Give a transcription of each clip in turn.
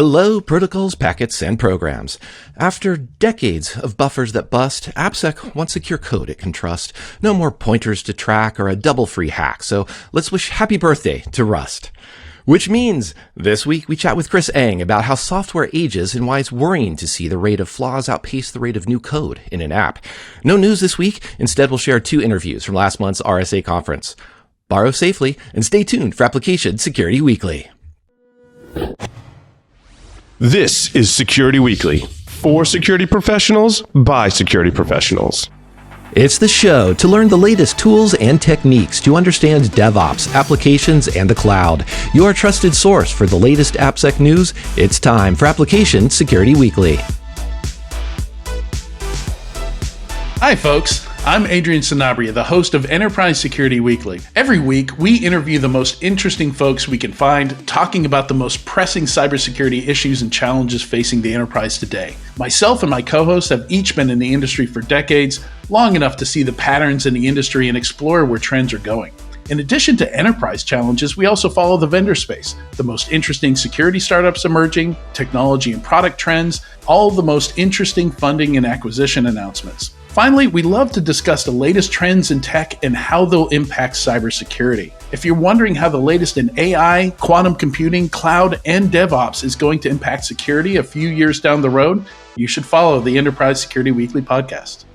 Hello, protocols, packets, and programs. After decades of buffers that bust, Appsec wants secure code it can trust. No more pointers to track or a double-free hack, so let's wish happy birthday to Rust. Which means, this week we chat with Chris Eng about how software ages and why it's worrying to see the rate of flaws outpace the rate of new code in an app. No news this week. Instead, we'll share 2 interviews from last month's RSA conference. Borrow safely and stay tuned for Application Security Weekly. This is Security Weekly, for security professionals, by security professionals. It's the show to learn the latest tools and techniques to understand DevOps, applications, and the cloud. Your trusted source for the latest AppSec news. It's time for Application Security Weekly. Hi, folks. I'm Adrian Sanabria, the host of Enterprise Security Weekly. Every week, we interview the most interesting folks we can find, talking about the most pressing cybersecurity issues and challenges facing the enterprise today. Myself and my co-hosts have each been in the industry for decades, long enough to see the patterns in the industry and explore where trends are going. In addition to enterprise challenges, we also follow the vendor space, the most interesting security startups emerging, technology and product trends, all the most interesting funding and acquisition announcements. Finally, we love to discuss the latest trends in tech and how they'll impact cybersecurity. If you're wondering how the latest in AI, quantum computing, cloud, and DevOps is going to impact security a few years down the road, you should follow the Enterprise Security Weekly podcast.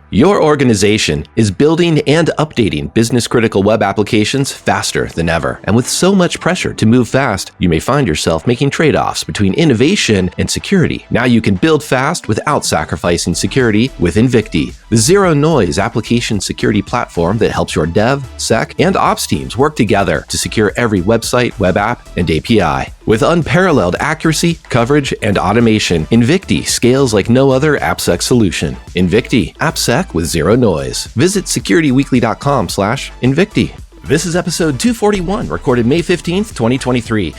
Your organization is building and updating business-critical web applications faster than ever. And with so much pressure to move fast, you may find yourself making trade-offs between innovation and security. Now you can build fast without sacrificing security with Invicti, the zero-noise application security platform that helps your dev, sec, and ops teams work together to secure every website, web app, and API. With unparalleled accuracy, coverage, and automation, Invicti scales like no other AppSec solution. Invicti, AppSec with zero noise. Visit securityweekly.com/Invicti. This is episode 241, recorded May 15th, 2023.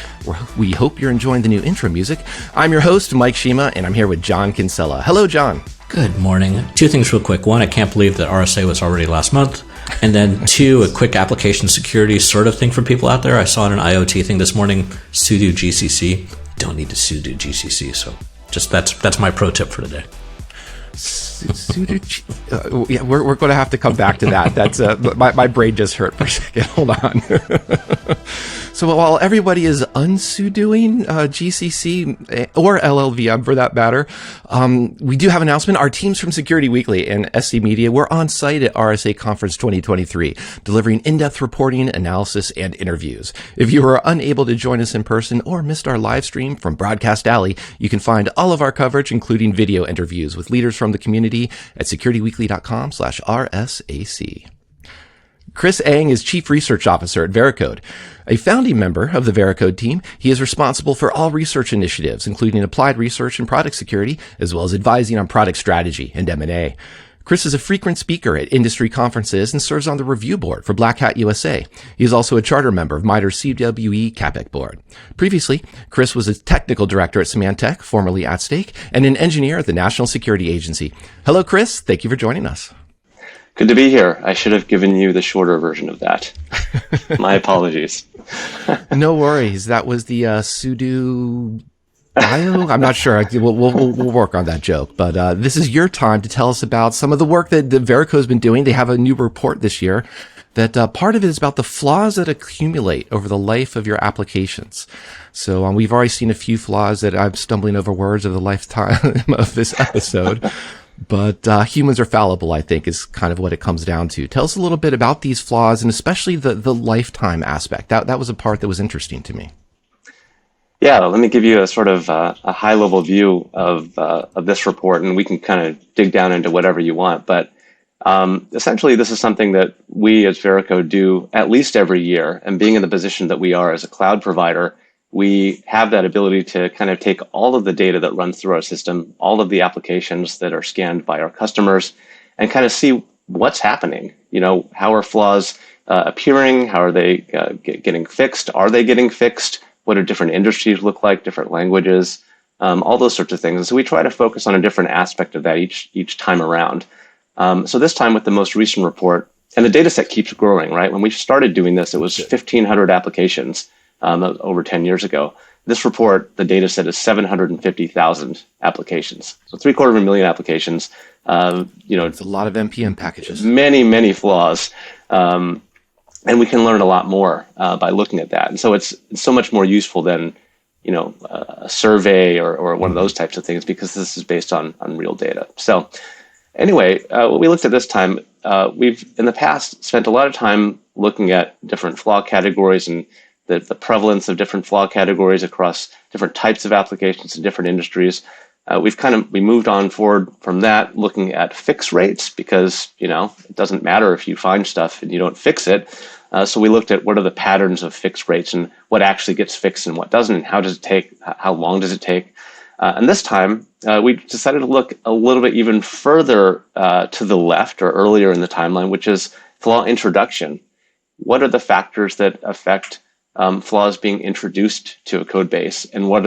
We hope you're enjoying the new intro music. I'm your host, Mike Shima, and I'm here with John Kinsella. Hello, John. Good morning. 2 things real quick. 1, I can't believe that RSA was already last month. And then 2, a quick application security sort of thing for people out there. I saw an IoT thing this morning, sudo GCC. Don't need to sudo GCC, so just that's my pro tip for today. Yeah, we're going to have to come back to that. That's my brain just hurt for a second. Hold on. So while everybody is unsudoing GCC or LLVM for that matter, we do have an announcement. Our teams from Security Weekly and SC Media were on site at RSA Conference 2023, delivering in-depth reporting, analysis, and interviews. If you were unable to join us in person or missed our live stream from Broadcast Alley, you can find all of our coverage, including video interviews with leaders from the community at securityweekly.com/RSAC. Chris Eng is Chief Research Officer at Varicose. A founding member of the Varicose team, he is responsible for all research initiatives, including applied research and product security, as well as advising on product strategy and M&A. Chris is a frequent speaker at industry conferences and serves on the review board for Black Hat USA. He is also a charter member of MITRE's CWE CAPEC board. Previously, Chris was a technical director at Symantec, formerly at Stake, and an engineer at the National Security Agency. Hello, Chris. Thank you for joining us. Good to be here. I should have given you the shorter version of that. My apologies. No worries. That was the sudo bio? I'm not sure. We'll work on that joke. But this is your time to tell us about some of the work that Varicose has been doing. They have a new report this year that part of it is about the flaws that accumulate over the life of your applications. So we've already seen a few flaws that I'm stumbling over words of the lifetime of this episode. But humans are fallible, I think, is kind of what it comes down to. Tell us a little bit about these flaws and especially the lifetime aspect. That was a part that was interesting to me. Yeah, let me give you a sort of a high-level view of this report, and we can kind of dig down into whatever you want. But essentially, this is something that we as Varicose do at least every year. And being in the position that we are as a cloud provider, we have that ability to kind of take all of the data that runs through our system, all of the applications that are scanned by our customers, and kind of see what's happening. You know, how are flaws appearing? How are they getting fixed? Are they getting fixed? What do different industries look like, different languages, all those sorts of things. And so we try to focus on a different aspect of that each time around. So this time with the most recent report, and the data set keeps growing, right? When we started doing this, it was 1,500 applications. that was over 10 years ago. This report, the data set is 750,000 applications. So 750,000 applications. It's a lot of NPM packages. Many flaws. And we can learn a lot more by looking at that. And so it's so much more useful than, a survey or one of those types of things, because this is based on real data. So anyway, what we looked at this time, we've in the past spent a lot of time looking at different flaw categories and the prevalence of different flaw categories across different types of applications in different industries. We moved on forward from that, looking at fix rates, because it doesn't matter if you find stuff and you don't fix it. So we looked at what are the patterns of fix rates and what actually gets fixed and what doesn't, and how does it take, how long does it take. And this time, we decided to look a little bit even further to the left or earlier in the timeline, which is flaw introduction. What are the factors that affect flaws being introduced to a code base, and what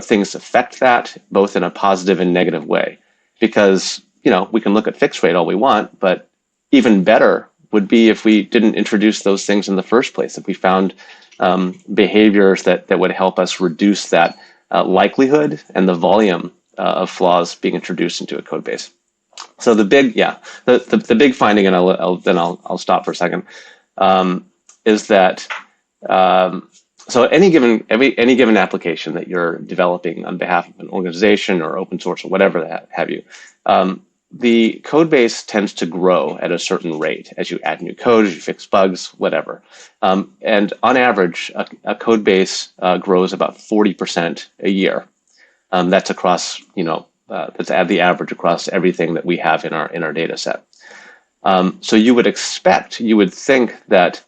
things affect that, both in a positive and negative way? Because we can look at fix rate all we want, but even better would be if we didn't introduce those things in the first place, if we found behaviors that would help us reduce that likelihood and the volume of flaws being introduced into a code base. So the big finding, and I'll stop for a second, is that so any given application that you're developing on behalf of an organization or open source or whatever that have you, the code base tends to grow at a certain rate as you add new code, as you fix bugs, whatever. And on average, a code base grows about 40% a year. That's across, that's the average across everything that we have in our data set. So you would think that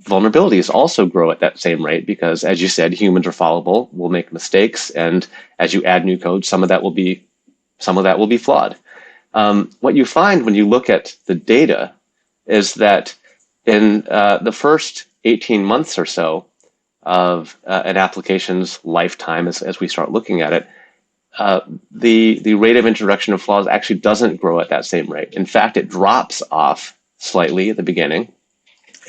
vulnerabilities also grow at that same rate, because, as you said, humans are fallible, we'll make mistakes, and as you add new code, some of that will be flawed. What you find when you look at the data is that in the first 18 months or so of an application's lifetime, as we start looking at it, the rate of introduction of flaws actually doesn't grow at that same rate. In fact, it drops off slightly at the beginning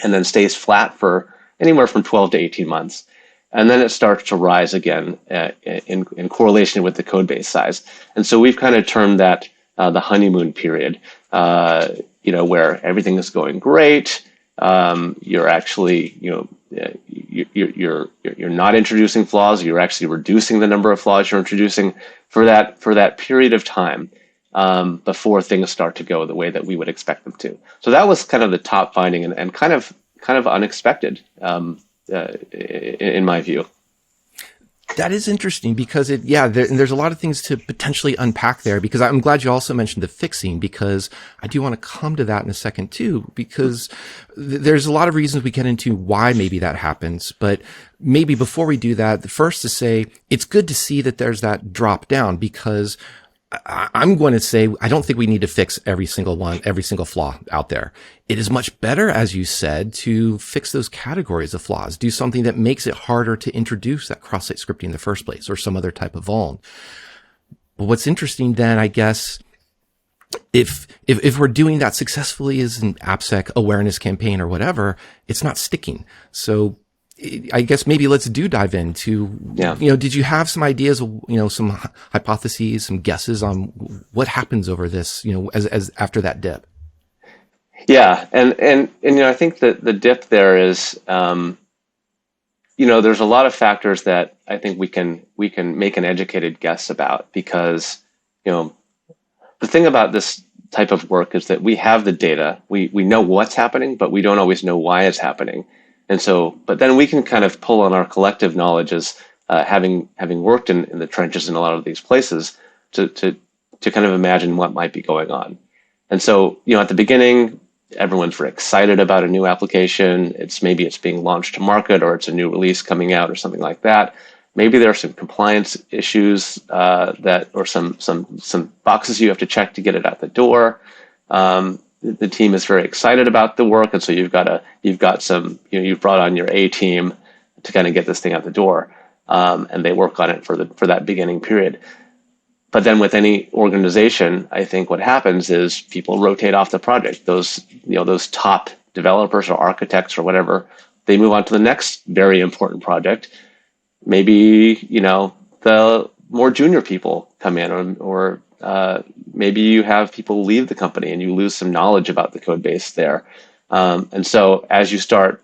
and then stays flat for anywhere from 12 to 18 months. And then it starts to rise again in correlation with the code base size. And so we've kind of termed that the honeymoon period, where everything is going great. You're actually, you're not introducing flaws. You're actually reducing the number of flaws you're introducing for that period of time before things start to go the way that we would expect them to. So that was kind of the top finding, and kind of unexpected in my view. That is interesting, because there's a lot of things to potentially unpack there, because I'm glad you also mentioned the fixing, because I do want to come to that in a second too, because there's a lot of reasons we get into why maybe that happens. But maybe before we do that, the first to say it's good to see that there's that drop down, because I'm going to say I don't think we need to fix every single flaw out there. It is much better, as you said, to fix those categories of flaws, do something that makes it harder to introduce that cross-site scripting in the first place, or some other type of vuln. But what's interesting then, I guess, if we're doing that successfully as an Appsec awareness campaign or whatever, it's not sticking. So I guess maybe let's dive into, did you have some ideas, some hypotheses, some guesses on what happens over this, as after that dip? Yeah. And I think that the dip there is, there's a lot of factors that I think we can make an educated guess about, because, the thing about this type of work is that we have the data, we know what's happening, but we don't always know why it's happening. And so, but then we can kind of pull on our collective knowledge as having worked in the trenches in a lot of these places to kind of imagine what might be going on. And so, at the beginning, everyone's very excited about a new application. Maybe it's being launched to market, or it's a new release coming out or something like that. Maybe there are some compliance issues or some boxes you have to check to get it out the door. The team is very excited about the work, and so you've brought on your A team to kind of get this thing out the door, and they work on it for that beginning period. But then with any organization, I think what happens is people rotate off the project. Those top developers or architects or whatever, they move on to the next very important project. Maybe, the more junior people come in, or maybe you have people leave the company and you lose some knowledge about the code base there. And so as you start,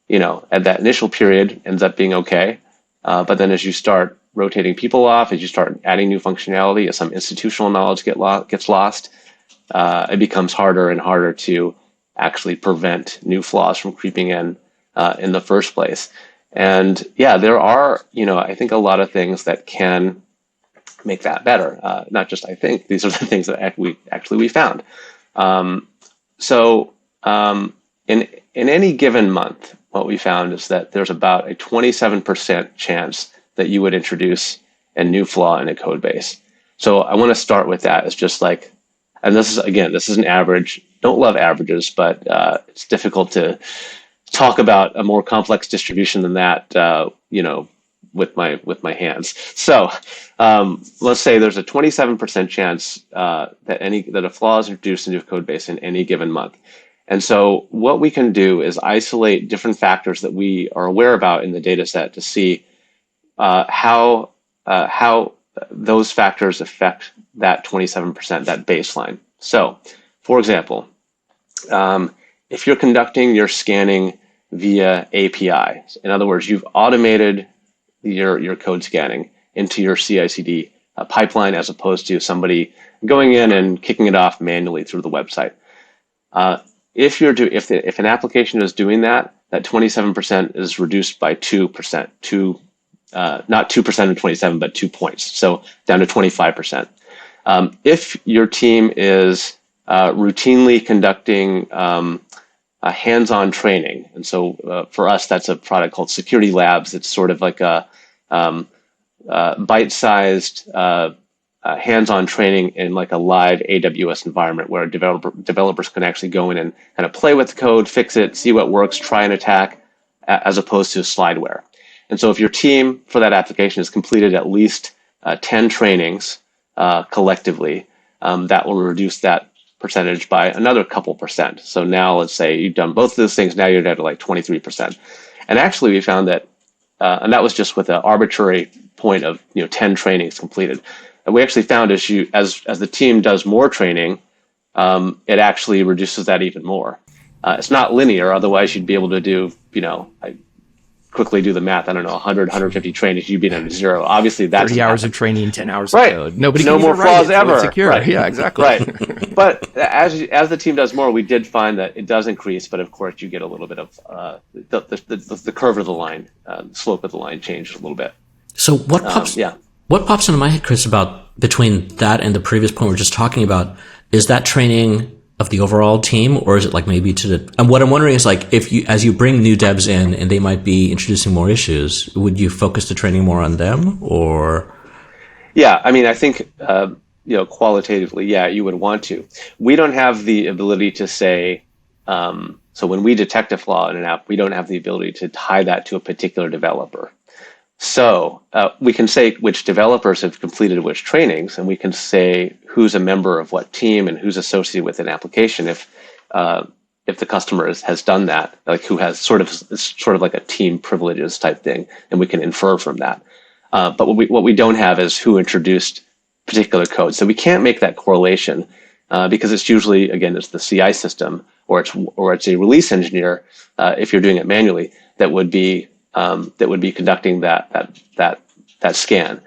at that initial period ends up being okay. But then as you start rotating people off, as you start adding new functionality, as some institutional knowledge gets lost, it becomes harder and harder to actually prevent new flaws from creeping in the first place. And yeah, there are, I think a lot of things that can make that better. Not just I think, these are the things that we found. In any given month, what we found is that there's about a 27% chance that you would introduce a new flaw in a code base. So I want to start with that. It's just like, and this is an average. Don't love averages, but it's difficult to talk about a more complex distribution than that, with my hands. So let's say there's a 27% chance that a flaw is introduced into a code base in any given month. And so what we can do is isolate different factors that we are aware about in the data set to see how those factors affect that 27%, that baseline. So, for example, if you're conducting your scanning via API, in other words, you've automated your code scanning into your CI/CD pipeline as opposed to somebody going in and kicking it off manually through the website. If an application is doing that 27% is reduced by 2%, not 2% of 27, but 2 points, so down to 25%. If your team is routinely conducting hands-on training, and so for us, that's a product called Security Labs. It's sort of like a bite-sized hands-on training in like a live AWS environment where developers can actually go in and kind of play with the code, fix it, see what works, try and attack, as opposed to slideware. And so if your team for that application has completed at least 10 trainings collectively, that will reduce that percentage by another couple percent. So now let's say you've done both of those things, now you're down to like 23%. And actually we found that, and that was just with an arbitrary point of 10 trainings completed. And we actually found as the team does more training, it actually reduces that even more. It's not linear, otherwise you'd be able to do, I quickly do the math, I don't know, 100, 150 trainings, you'd be down to zero. Obviously that's 30 hours of training, 10 hours right. of code. Nobody no can more even flaws write it, ever. So it's secure. Right. Yeah, exactly. Right. But as the team does more, we did find that it does increase, but of course you get a little bit of the curve of the line, the slope of the line changed a little bit. So what pops into my head, Chris, about between that and the previous point we were just talking about, is that training of the overall team, or is it like maybe and what I'm wondering is like, as you bring new devs in and they might be introducing more issues, would you focus the training more on them, or? Yeah, I mean, I think, qualitatively, yeah, you would want to. We don't have the ability to say, so when we detect a flaw in an app, we don't have the ability to tie that to a particular developer. So we can say which developers have completed which trainings, and we can say who's a member of what team and who's associated with an application if the customer has done that, like who has sort of like a team privileges type thing, and we can infer from that. But what we don't have is who introduced particular code. So we can't make that correlation because it's usually, again, it's the CI system or it's a release engineer if you're doing it manually that would be conducting that scan.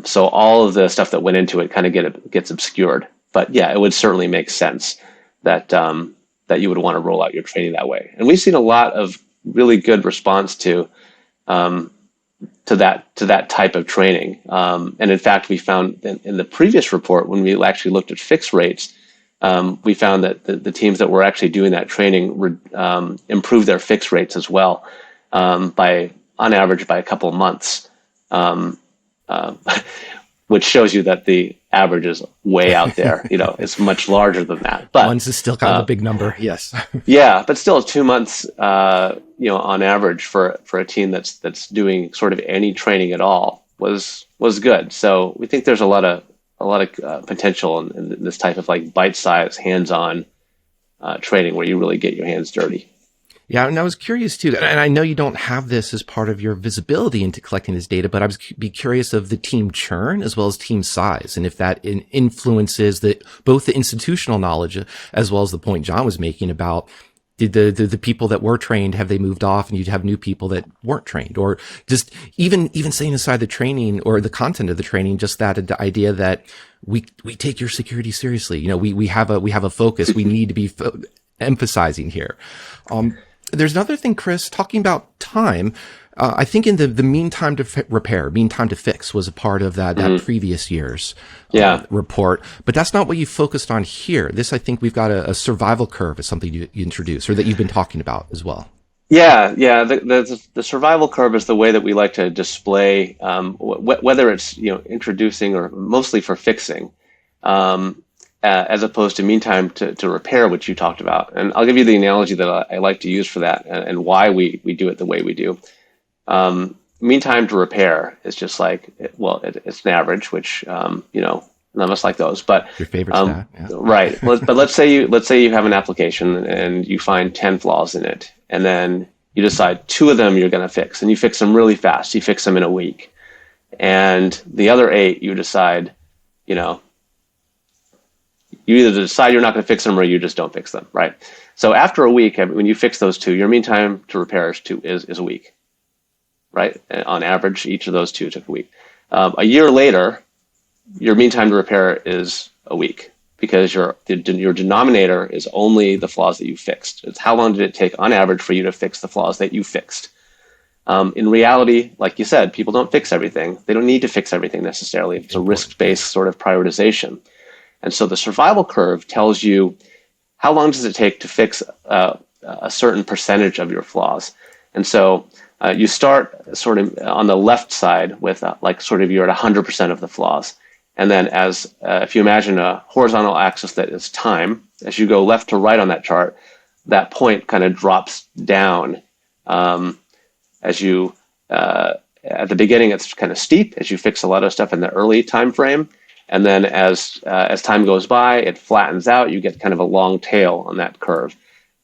So all of the stuff that went into it kind of gets obscured. But yeah, it would certainly make sense that you would want to roll out your training that way. And we've seen a lot of really good response to that type of training. And in fact, we found in the previous report, when we actually looked at fix rates, we found that the teams that were actually doing that training improved their fix rates as well. On average by a couple of months, which shows you that the average is way out there. It's much larger than that. But months is still kind of a big number. Yes. Yeah, but still 2 months, on average for a team that's doing sort of any training at all was good. So we think there's a lot of potential in this type of like bite-sized, hands-on training where you really get your hands dirty. Yeah, and I was curious too, and I know you don't have this as part of your visibility into collecting this data, but I was be curious of the team churn as well as team size, and if that influences both the institutional knowledge as well as the point John was making about did the people that were trained, have they moved off and you'd have new people that weren't trained, or just even setting aside the training or the content of the training, just that idea that we take your security seriously. We have a focus. We need to be emphasizing here. There's another thing, Chris, talking about time. I think in the mean time to repair, mean time to fix was a part of that previous year's report. But that's not what you focused on here. This, I think we've got a survival curve is something you introduced or that you've been talking about as well. Yeah. The survival curve is the way that we like to display whether it's introducing or mostly for fixing. As opposed to mean time to repair, which you talked about. And I'll give you the analogy that I like to use for that and why we do it the way we do. Mean time to repair is just like, it's an average, which, none of us like those, but your favorite stat, yeah. Right. But let's say you have an application and you find 10 flaws in it, and then you decide 2 of them you're going to fix, and you fix them really fast. You fix them in a week, and the other 8 you decide, you either decide you're not going to fix them or you just don't fix them, right? So after a week, when you fix those 2, your mean time to repair is a week, right? And on average, each of those 2 took a week. A year later, your mean time to repair is a week because your denominator is only the flaws that you fixed. It's how long did it take on average for you to fix the flaws that you fixed. In reality, like you said, people don't fix everything. They don't need to fix everything necessarily. It's a risk-based sort of prioritization. And so the survival curve tells you how long does it take to fix a certain percentage of your flaws. And so you start sort of on the left side with you're at 100% of the flaws. And then if you imagine a horizontal axis that is time, as you go left to right on that chart, that point kind of drops down as you, at the beginning, it's kind of steep as you fix a lot of stuff in the early time frame. And then as time goes by, it flattens out. You get kind of a long tail on that curve,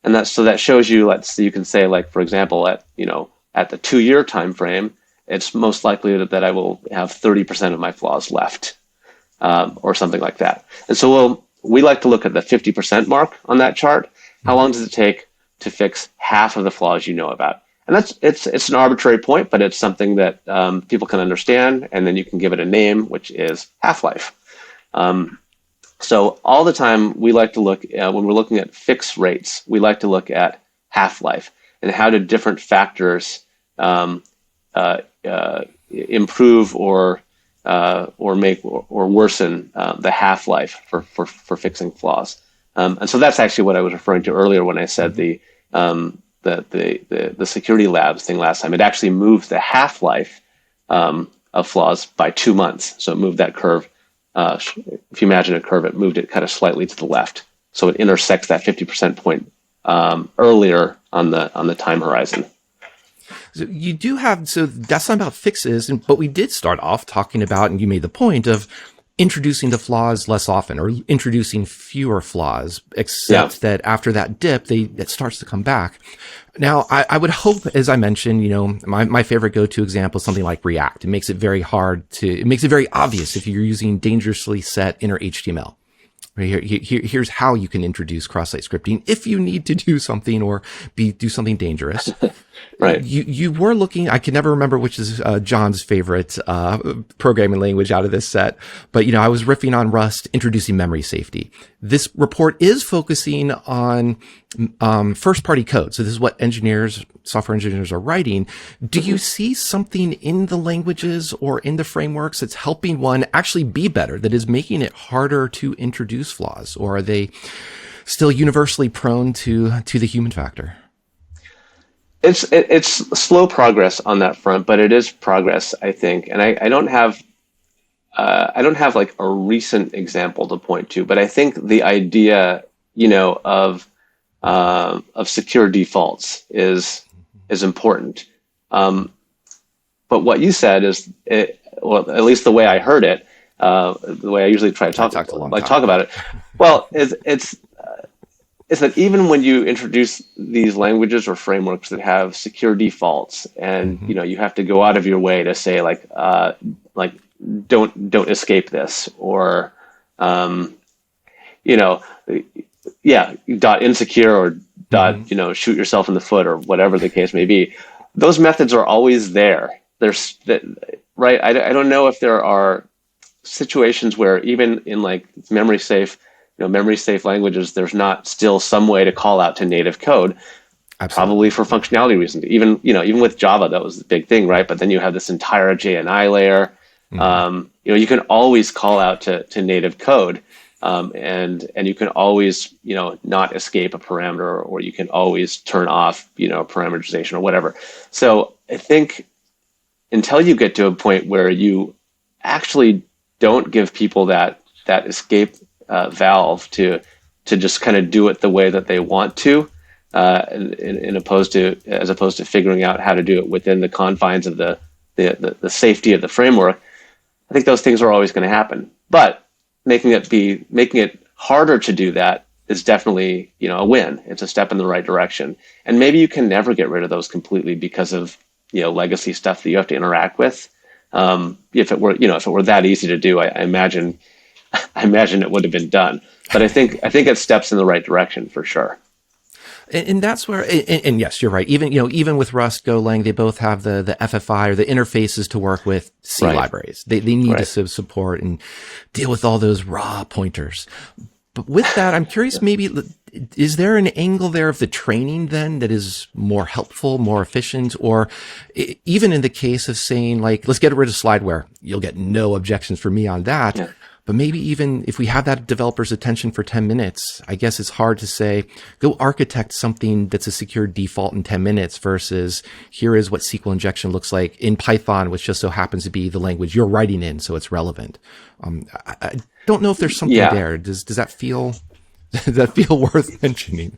and that shows you. You can say, like, for example, at the 2-year time frame, it's most likely that I will have 30% of my flaws left, or something like that. And so we like to look at the 50% mark on that chart. How long does it take to fix half of the flaws you know about? And it's an arbitrary point, but it's something that people can understand, and then you can give it a name, which is half-life. So all the time, we like to look when we're looking at fix rates, we like to look at half-life and how do different factors improve or make or worsen the half-life for fixing flaws. And so that's actually what I was referring to earlier when I said the security labs thing last time. It actually moved the half-life of flaws by 2 months. So it moved that curve. If you imagine a curve, it moved it kind of slightly to the left. So it intersects that 50% point earlier on the time horizon. So you do have, so that's not about fixes, but we did start off talking about, and you made the point of introducing the flaws less often or introducing fewer flaws, except that after that dip, it starts to come back. Now, I would hope, as I mentioned, my favorite go-to example is something like React. It makes it very obvious if you're using dangerously set inner HTML. Right here's how you can introduce cross-site scripting if you need to do something or do something dangerous. Right. You were looking, I can never remember which is John's favorite programming language out of this set, but I was riffing on Rust, introducing memory safety. This report is focusing on first-party code. So this is what software engineers are writing. Do you see something in the languages or in the frameworks that's helping one actually be better, that is making it harder to introduce flaws, or are they still universally prone to the human factor? It's slow progress on that front, but it is progress, I think. And I don't have like a recent example to point to, but I think the idea, of secure defaults is important. But what you said is, at least the way I heard it, the way I usually try to talk about it. Well, is that even when you introduce these languages or frameworks that have secure defaults, and you have to go out of your way to say like don't escape this, or dot insecure, or dot shoot yourself in the foot, or whatever the case may be. Those methods are always there. There's right. I don't know if there are situations where even in like memory safe languages, there's not still some way to call out to native code. Absolutely. Probably for functionality reasons. Even with Java, that was the big thing, right? But then you have this entire JNI layer. You can always call out to native code, and you can always not escape a parameter, or you can always turn off parameterization or whatever. So I think until you get to a point where you actually don't give people that escape valve to just kind of do it the way that they want to, as opposed to figuring out how to do it within the confines of the safety of the framework, I think those things are always going to happen. But making it harder to do that is definitely a win. It's a step in the right direction. And maybe you can never get rid of those completely because of legacy stuff that you have to interact with. If it were that easy to do, I imagine it would have been done. But I think it steps in the right direction for sure. And that's where, and yes, you're right. Even with Rust, Golang, they both have the FFI or the interfaces to work with C libraries. They need to support and deal with all those raw pointers. But with that, I'm curious, maybe, is there an angle there of the training then that is more helpful, more efficient, or even in the case of saying, like, let's get rid of slideware, you'll get no objections from me on that. Yeah. But maybe even if we have that developer's attention for 10 minutes, I guess it's hard to say, go architect something that's a secure default in 10 minutes versus here is what SQL injection looks like in Python, which just so happens to be the language you're writing in, so it's relevant. I don't know if there's something there. Does that feel worth mentioning?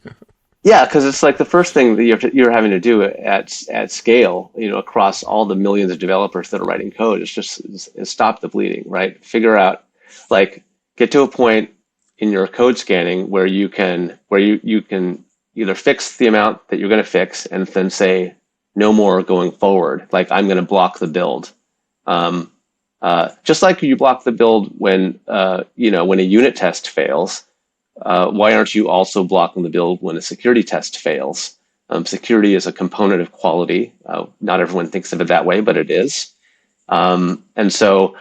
Yeah, because it's like the first thing that you're having to do at scale, across all the millions of developers that are writing code, is stop the bleeding, right? Figure out, like, get to a point in your code scanning where you can either fix the amount that you're going to fix and then say no more going forward. Like, I'm going to block the build. Just like you block the build when a unit test fails. Why aren't you also blocking the build when a security test fails? Security is a component of quality. Not everyone thinks of it that way, but it is. And so,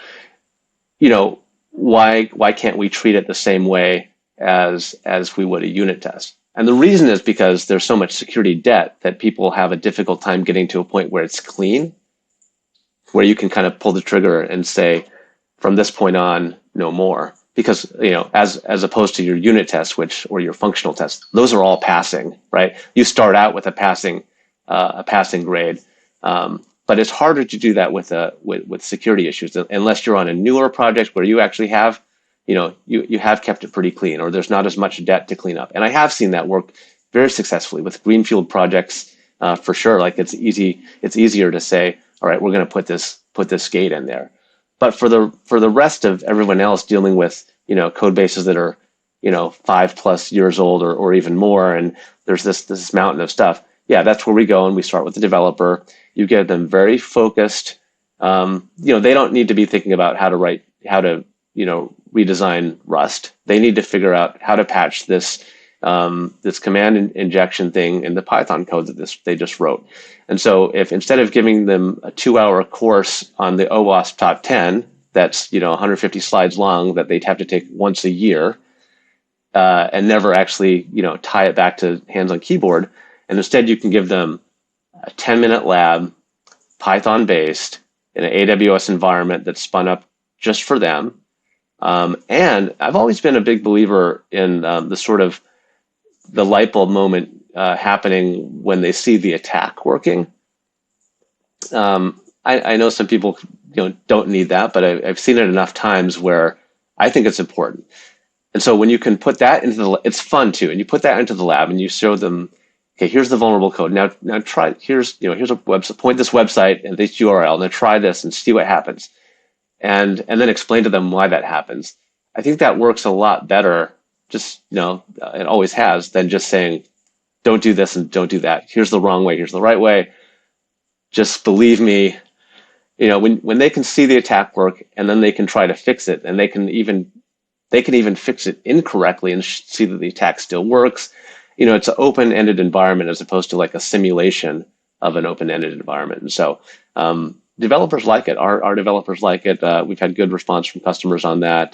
why can't we treat it the same way as we would a unit test? And the reason is because there's so much security debt that people have a difficult time getting to a point where it's clean, where you can kind of pull the trigger and say, from this point on, no more. Because, as opposed to your unit test, or your functional test, those are all passing, right? You start out with a passing grade. But it's harder to do that with security issues unless you're on a newer project where you actually have, you have kept it pretty clean, or there's not as much debt to clean up. And I have seen that work very successfully with greenfield projects, for sure. Like, it's easier to say, all right, we're going to put this gate in there. But for the rest of everyone else dealing with code bases that are 5+ years old or even more, and there's this mountain of stuff. Yeah, that's where we go, and we start with the developer. You get them very focused. They don't need to be thinking about how to redesign Rust. They need to figure out how to patch this command injection thing in the Python code that they just wrote. And so if instead of giving them a 2-hour course on the OWASP top 10, that's 150 slides long that they'd have to take once a year, and never actually tie it back to hands on keyboard, and instead you can give them a 10-minute lab, Python based, in an AWS environment that's spun up just for them. And I've always been a big believer in the light bulb moment happening when they see the attack working. I know some people don't need that, but I've seen it enough times where I think it's important. And so when you can put that it's fun too, and you put that into the lab and you show them, okay, here's the vulnerable code. Now try, here's a website, point this website and this URL, now try this and see what happens. And then explain to them why that happens. I think that works a lot better just, it always has, than just saying, don't do this and don't do that. Here's the wrong way. Here's the right way. Just believe me. When they can see the attack work and then they can try to fix it, and they can even fix it incorrectly and see that the attack still works. It's an open-ended environment as opposed to like a simulation of an open-ended environment. And so developers like it. Our developers like it. We've had good response from customers on that.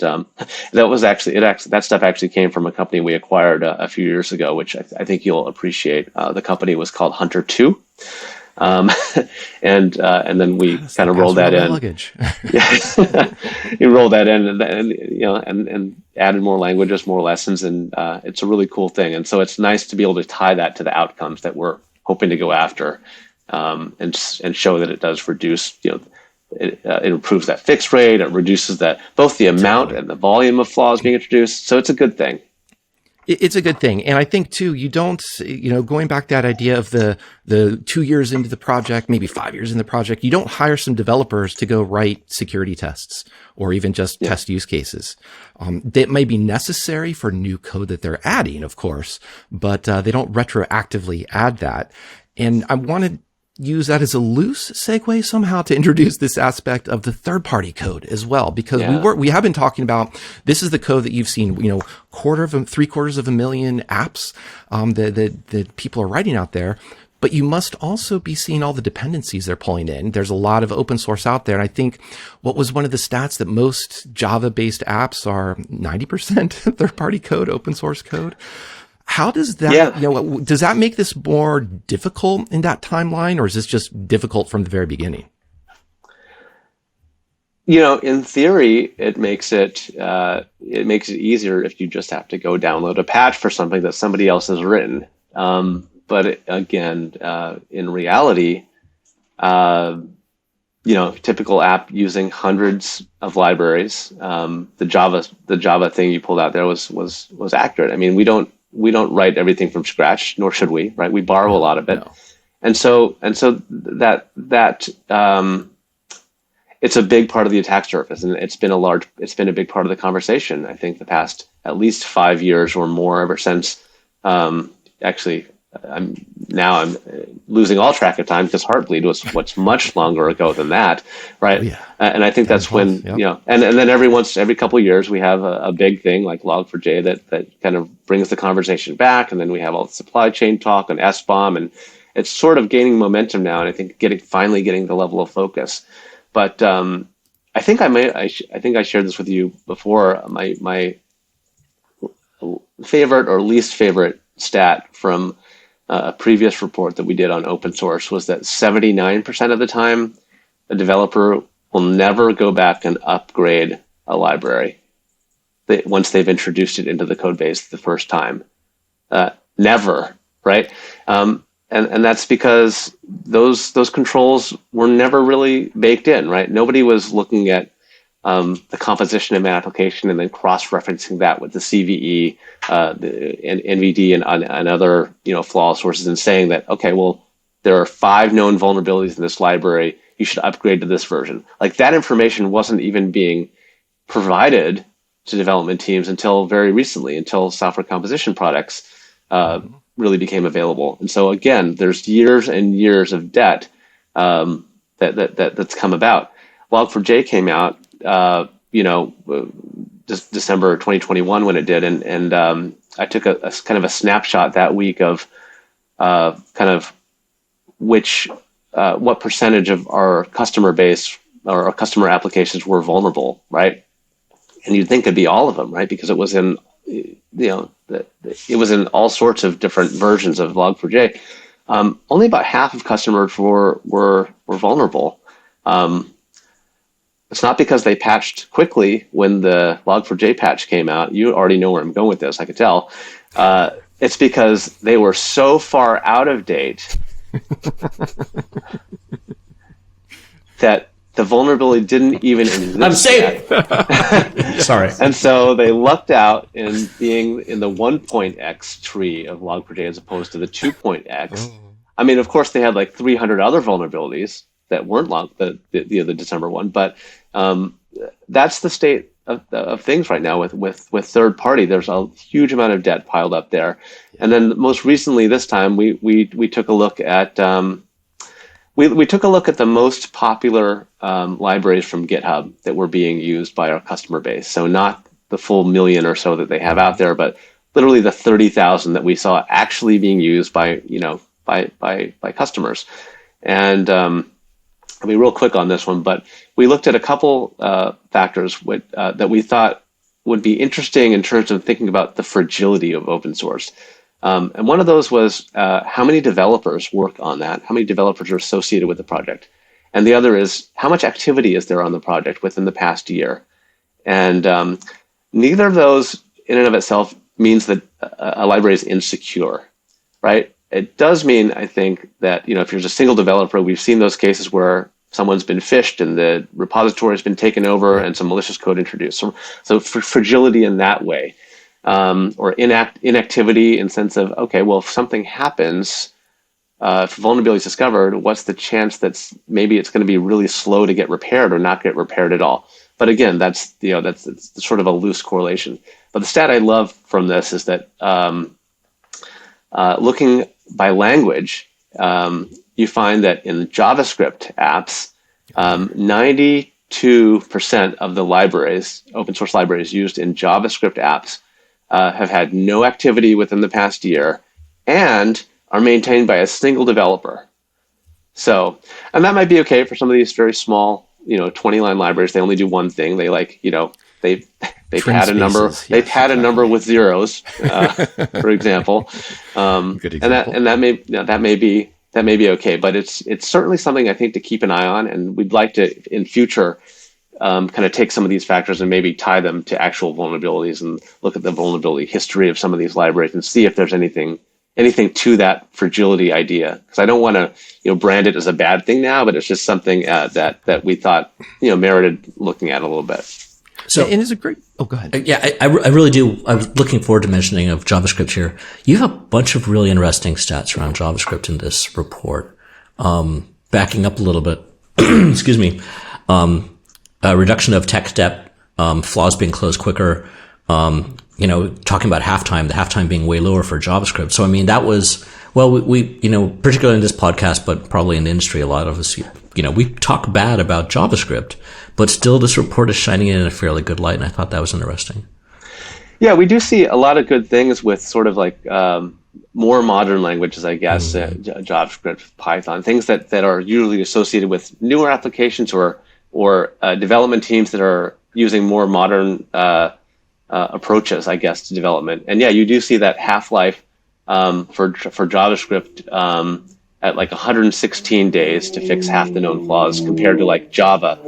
That stuff actually came from a company we acquired a few years ago, which I think you'll appreciate. The company was called Hunter 2. And then we kind of rolled that in. You roll that in, and added more languages, more lessons, and it's a really cool thing. And so it's nice to be able to tie that to the outcomes that we're hoping to go after, and show that it does reduce. It improves that fix rate. It reduces both the amount and the volume of flaws being introduced. So it's a good thing. It's a good thing. And I think too, you don't, going back to that idea of the 2 years into the project, maybe 5 years in the project, you don't hire some developers to go write security tests or even just test use cases. That may be necessary for new code that they're adding, of course, but they don't retroactively add that. And I want to use that as a loose segue somehow to introduce this aspect of the third-party code as well, because we have been talking about, this is the code that you've seen, 750,000 apps that people are writing out there. But you must also be seeing all the dependencies they're pulling in. There's a lot of open source out there. And I think what was one of the stats that most Java-based apps are 90% third-party code, open source code. How does that, does that make this more difficult in that timeline, or is this just difficult from the very beginning? In theory, it makes it easier if you just have to go download a patch for something that somebody else has written. But again, in reality, typical app using hundreds of libraries. The Java thing you pulled out there was accurate. I mean, we don't write everything from scratch, nor should we, right? We borrow a lot of it. No. And so that it's a big part of the attack surface, and it's been a big part of the conversation. I think the past at least 5 years or more, ever since, I'm losing all track of time because Heartbleed was what's much longer ago than that, right? Oh, yeah. And I think that's when, and then every couple of years we have a big thing like Log4j that kind of brings the conversation back, and then we have all the supply chain talk and SBOM, and it's sort of gaining momentum now, and I think finally getting the level of focus. But I think I shared this with you before. My favorite or least favorite stat from a previous report that we did on open source was that 79% of the time, a developer will never go back and upgrade a library once they've introduced it into the code base the first time. Never, right? And that's because those controls were never really baked in, right? Nobody was looking at the composition of an application and then cross-referencing that with the CVE, the NVD, and other flaw sources, and saying that, okay, well, there are 5 known vulnerabilities in this library. You should upgrade to this version. Like, that information wasn't even being provided to development teams until very recently, until software composition products really became available. And so again, there's years and years of debt that's come about. Log4j came out, December 2021 when it did, and I took a kind of a snapshot that week of kind of what percentage of our customer base or our customer applications were vulnerable, right? And you'd think it'd be all of them, right? Because it was in it was in all sorts of different versions of Log4j. Only about half of customers were vulnerable. It's not because they patched quickly when the Log4j patch came out. You already know where I'm going with this, I could tell. It's because they were so far out of date that the vulnerability didn't even exist. I'm safe. Sorry. And so they lucked out in being in the 1.x tree of Log4j as opposed to the 2.x. I mean, of course, they had like 300 other vulnerabilities that weren't the December one, but that's the state of things right now with third party. There's a huge amount of debt piled up there. And then most recently, this time we took a look at we took a look at the most popular libraries from GitHub that were being used by our customer base. So not the full million or so that they have out there, but literally the 30,000 that we saw actually being used by customers. And I'll be real quick on this one, but we looked at a couple factors that we thought would be interesting in terms of thinking about the fragility of open source. And one of those was how many developers work on that? How many developers are associated with the project? And the other is how much activity is there on the project within the past year? And neither of those in and of itself means that a library is insecure, right? It does mean, I think, that if you're a single developer, we've seen those cases where someone's been phished and the repository has been taken over and some malicious code introduced. So for fragility in that way, or inactivity in sense of, okay, well, if something happens, if vulnerability is discovered, what's the chance that maybe it's going to be really slow to get repaired or not get repaired at all? But again, that's sort of a loose correlation. But the stat I love from this is that looking by language, you find that in JavaScript apps, 92% of the libraries, open source libraries used in JavaScript apps, have had no activity within the past year and are maintained by a single developer. So, and that might be okay for some of these very small, 20-line libraries. They only do one thing. They they've had a number. Yes, they've had exactly. a number with zeros, for example. Good example. And that may be okay. But it's certainly something I think to keep an eye on, and we'd like to in future kind of take some of these factors and maybe tie them to actual vulnerabilities and look at the vulnerability history of some of these libraries and see if there's anything to that fragility idea. Because I don't want to brand it as a bad thing now, but it's just something that we thought merited looking at a little bit. So, and it's a great. Oh, go ahead. Yeah, I really do. I was looking forward to mentioning of JavaScript here. You have a bunch of really interesting stats around JavaScript in this report. Backing up a little bit, excuse me. Reduction of tech debt, flaws being closed quicker. Talking about halftime, the halftime being way lower for JavaScript. So, I mean, that was, well, we particularly in this podcast, but probably in the industry, a lot of us, we talk bad about JavaScript, but still this report is shining in a fairly good light. And I thought that was interesting. Yeah, we do see a lot of good things with sort of like more modern languages, I guess, JavaScript, Python, things that are usually associated with newer applications or development teams that are using more modern approaches, I guess, to development. And yeah, you do see that half-life for JavaScript at like 116 days to fix half the known flaws compared to like Java,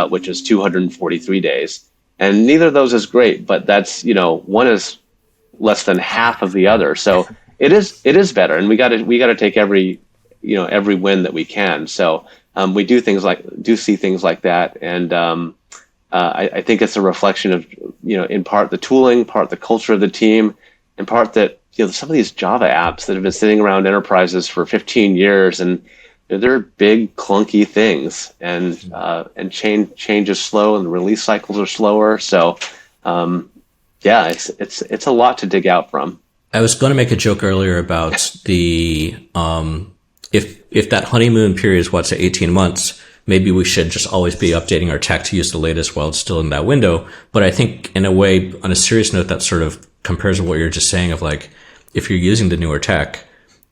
which is 243 days. And neither of those is great, but that's, one is less than half of the other. So it is better, and we got to take every win that we can. So we do see things like that, and I think it's a reflection of in part the tooling, part the culture of the team, in part that some of these Java apps that have been sitting around enterprises for 15 years, and they're big clunky things, and change is slow, and the release cycles are slower. So it's a lot to dig out from. I was going to make a joke earlier about the if that honeymoon period is 18 months, maybe we should just always be updating our tech to use the latest while it's still in that window. But I think in a way, on a serious note, that sort of compares to what you're just saying of like, if you're using the newer tech,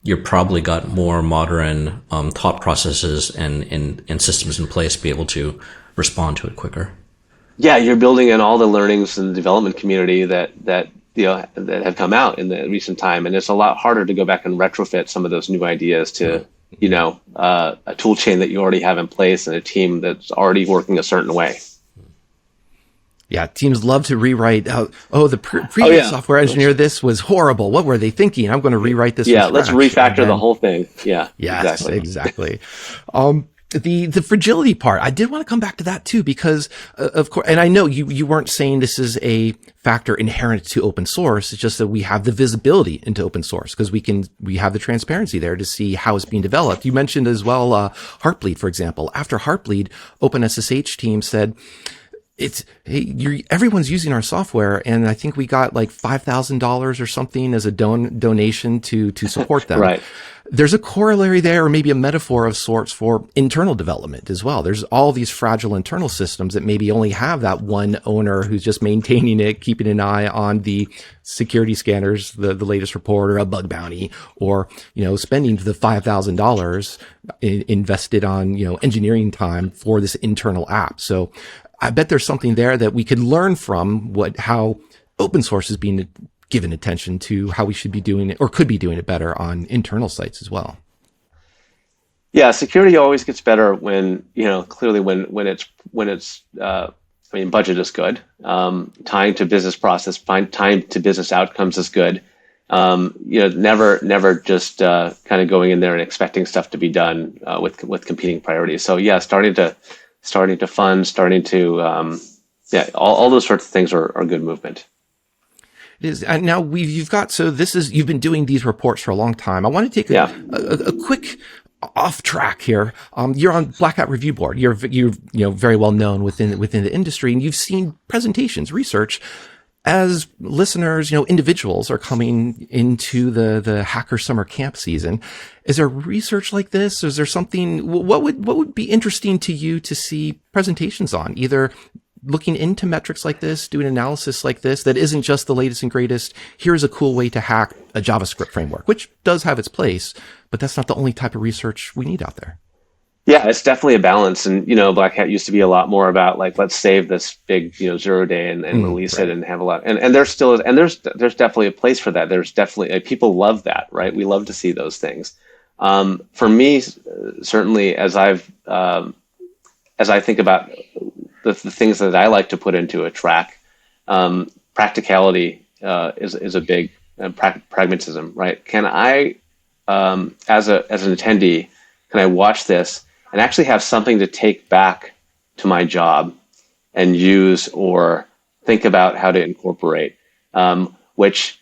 you're probably got more modern thought processes and systems in place to be able to respond to it quicker. Yeah, you're building in all the learnings in the development community that have come out in the recent time, and it's a lot harder to go back and retrofit some of those new ideas to a tool chain that you already have in place and a team that's already working a certain way. Yeah, teams love to rewrite. The previous software engineer, this was horrible. What were they thinking? I'm going to rewrite this. Yeah, let's refactor the whole thing. Yeah, yes, exactly. The fragility part, I did want to come back to that too, because of course, and I know you weren't saying this is a factor inherent to open source. It's just that we have the visibility into open source because we have the transparency there to see how it's being developed. You mentioned as well, Heartbleed, for example. After Heartbleed, OpenSSH team said, everyone's using our software, and I think we got like $5,000 or something as a donation to support them. Right. There's a corollary there, or maybe a metaphor of sorts for internal development as well. There's all these fragile internal systems that maybe only have that one owner who's just maintaining it, keeping an eye on the security scanners, the latest report, or a bug bounty, or, spending the $5,000 invested on, engineering time for this internal app. So I bet there's something there that we could learn from how open source is being given attention to, how we should be doing it or could be doing it better on internal sites as well. Yeah, security always gets better when, clearly when it's budget is good. Tying to business process, tying to business outcomes is good. Never just kind of going in there and expecting stuff to be done with competing priorities. So yeah, starting to fund, all those sorts of things are good movement. It is. And now you've been doing these reports for a long time. I want to take a quick off track here. You're on Black Hat Review Board. You're very well known within the industry, and you've seen presentations, research. As listeners, individuals are coming into the Hacker Summer Camp season. Is there research like this? Is there something? What would be interesting to you to see presentations on? Either looking into metrics like this, doing analysis like this, that isn't just the latest and greatest. Here's a cool way to hack a JavaScript framework, which does have its place, but that's not the only type of research we need out there. Yeah, it's definitely a balance. And, Black Hat used to be a lot more about like, let's save this big, 0 day and release it and have a lot. And there still is, and there's definitely a place for that. There's definitely, people love that, right? We love to see those things. For me, certainly as I think about the things that I like to put into a track, practicality is a big pragmatism, right? Can I, as an attendee, can I watch this and actually have something to take back to my job and use or think about how to incorporate? Which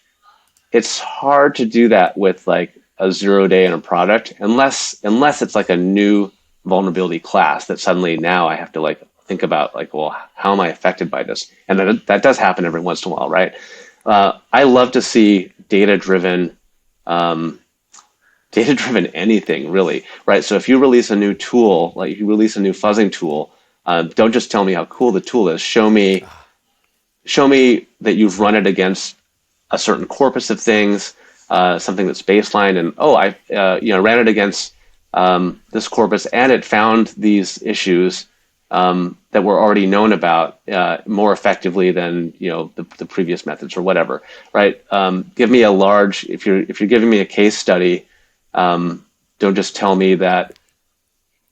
it's hard to do that with like a 0 day in a product, unless it's like a new vulnerability class that suddenly now I have to like think about like, well, how am I affected by this? And that does happen every once in a while, right? I love to see data-driven anything really, right? So if you release a new tool, like if you release a new fuzzing tool, don't just tell me how cool the tool is. Show me that you've run it against a certain corpus of things, something that's baseline, and I ran it against this corpus and it found these issues that were already known about more effectively than the previous methods or whatever, right? Give me a large. If you're giving me a case study, don't just tell me that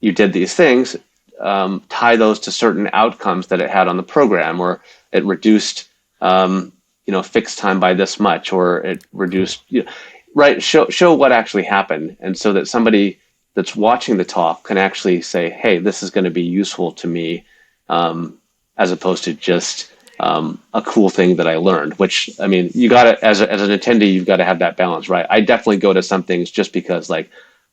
you did these things. Tie those to certain outcomes that it had on the program, or it reduced fixed time by this much, or it reduced. Right? Show what actually happened, and so that somebody that's watching the talk can actually say, hey, this is going to be useful to me, as opposed to just a cool thing that I learned, which, I mean, you got to, as an attendee, you've got to have that balance, right? I definitely go to some things just because like,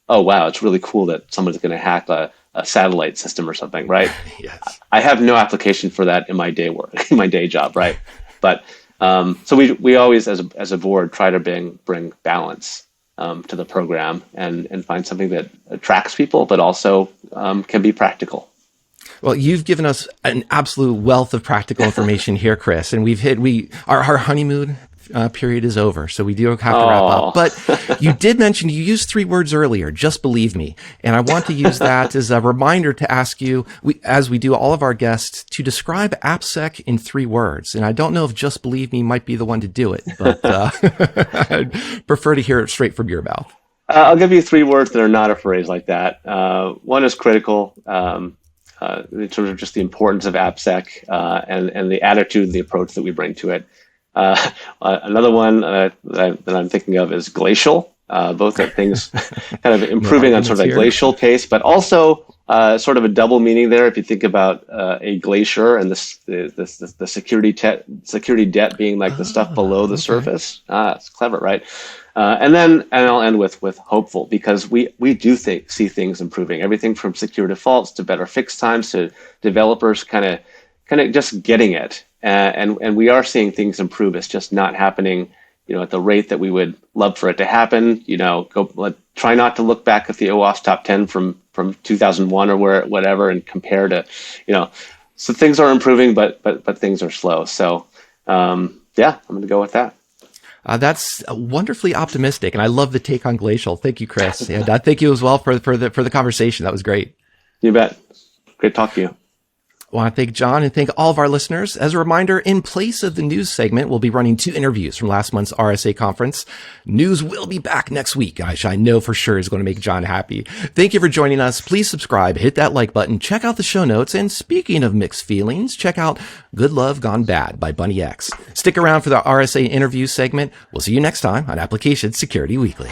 oh, wow, it's really cool that someone's going to hack a satellite system or something, right? Yes. I have no application for that in my day work, in my day job, right? But so we always, as a board, try to bring balance to the program and find something that attracts people, but also can be practical. Well, you've given us an absolute wealth of practical information here, Chris, and our honeymoon period is over, so we do have to wrap up. But you did mention, you used 3 words earlier, just believe me. And I want to use that as a reminder to ask you, as we do all of our guests, to describe Appsec in 3 words. And I don't know if just believe me might be the one to do it, but I'd prefer to hear it straight from your mouth. I'll give you 3 words that are not a phrase like that. One is critical. In terms of just the importance of Appsec and the attitude and the approach that we bring to it. Another one that I'm thinking of is glacial. Both are things kind of improving on sort of a glacial pace, but also sort of a double meaning there. If you think about a glacier and the security debt being like the stuff below the surface. It's clever, right? And I'll end with hopeful, because we do see things improving. Everything from secure defaults to better fix times to developers kind of kind of just getting it. And we are seeing things improve. It's just not happening, at the rate that we would love for it to happen. Try not to look back at the OWASP top 10 from 2001 or whatever and compare to, so things are improving, but things are slow. So, I'm going to go with that. That's wonderfully optimistic, and I love the take on Glacial. Thank you, Chris. And thank you as well for the conversation. That was great. You bet. Great talk to you. I want to thank John and thank all of our listeners. As a reminder, in place of the news segment, we'll be running 2 interviews from last month's RSA conference. News will be back next week, guys. I know for sure is going to make John happy. Thank you for joining us. Please subscribe, hit that like button, check out the show notes. And speaking of mixed feelings, check out Good Love Gone Bad by Bunny X. Stick around for the RSA interview segment. We'll see you next time on Application Security Weekly.